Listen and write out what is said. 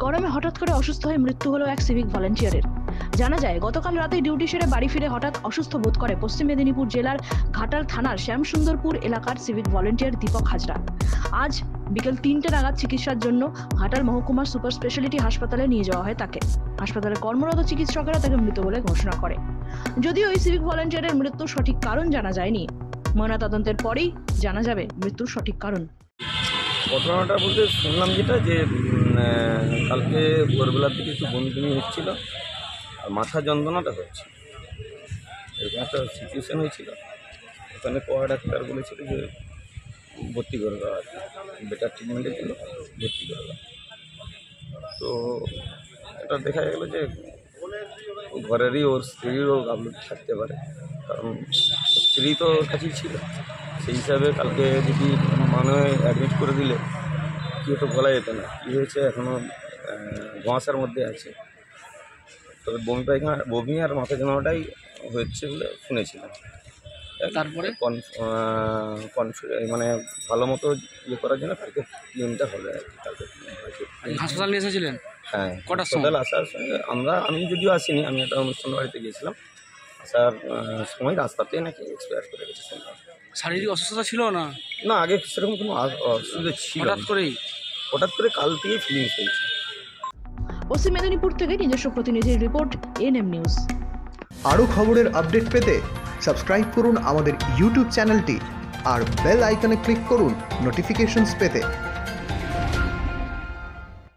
গরমে হঠাৎ করে অসুস্থ হয়ে মৃত্যু হলো এক সিভিক ভলান্টিয়ারের। জানা যায়, গতকাল রাতে ডিউটি সেরে বাড়ি ফিরে হঠাৎ অসুস্থ বোধ করে পশ্চিম মেদিনীপুর জেলার ঘাটাল থানার শ্যামসুন্দরপুর এলাকার সিভিক ভলান্টিয়ার দীপক হাজরা। আজ বিকেল 3টে নাগাদ চিকিৎসার জন্য ঘাটাল মহকুমার সুপার স্পেশালিটি হাসপাতালে নিয়ে যাওয়া হয় তাকে। হাসপাতালে কর্মরত চিকিৎসকেরা তাকে মৃত বলে ঘোষণা করে। যদিও এই সিভিক ভলান্টিয়ারের মৃত্যুর সঠিক কারণ জানা যায়নি, ময়নাতদন্তের পরেই জানা যাবে মৃত্যুর সঠিক কারণ। ঘটনাটা বলতে শুনলাম যেটা যে কালকে ভোরবেলার দিকে একটু বমি হচ্ছিল আর মাথা যন্ত্রণাটা হচ্ছে, এরকম একটা সিচুয়েশান হয়েছিল। ওখানে কোয়া ডাক্তার বলেছিল যে ভর্তি করে দেওয়া আছে, বেটার ট্রিটমেন্টের জন্য ভর্তি করে দেওয়া। তো এটা দেখা গেল যে ঘরেরই ওর স্ত্রীরও গাফলতি থাকতে পারে, কারণ স্ত্রী তো ওর কাছেই ছিল। সেই হিসাবে কালকে যদি মানে অ্যাডমিট করে দিলে কেউ তো বলা যেত না কী হয়েছে, এখনও ধোঁয়াশার মধ্যে আছে। তবে বমি আর মাথা যন্ত্রণাটাই হচ্ছে বলে শুনেছিলাম। তারপরে মানে ভালো মতো ইয়ে করার জন্য কালকে ক্লিনটা হলো আর কি। কালকে হাসপাতাল নিয়ে এসেছিলেন? হ্যাঁ, কটার সময়? হাসপাতাল আসার সঙ্গে আমি যদিও আসিনি, আমি একটা অনুষ্ঠান বাড়িতে গিয়েছিলাম। আসার সময় রাস্তাতে নাকি এক্সপায়ার করে গেছে শুনলাম। শারীরিক অসুস্থতা ছিল না? না, আগে সেরকম কোনো অসুবিধা ছিল না। হঠাৎ করে কাল থেকেই ফিলিংস হয়েছে। পশ্চিম মেদিনীপুর থেকে নিজস্ব প্রতিনিধির রিপোর্ট, এনএম নিউজ। আরও খবরের আপডেট পেতে সাবস্ক্রাইব করুন আমাদের ইউটিউব চ্যানেলটি আর বেল আইকনে ক্লিক করুন নোটিফিকেশনস পেতে।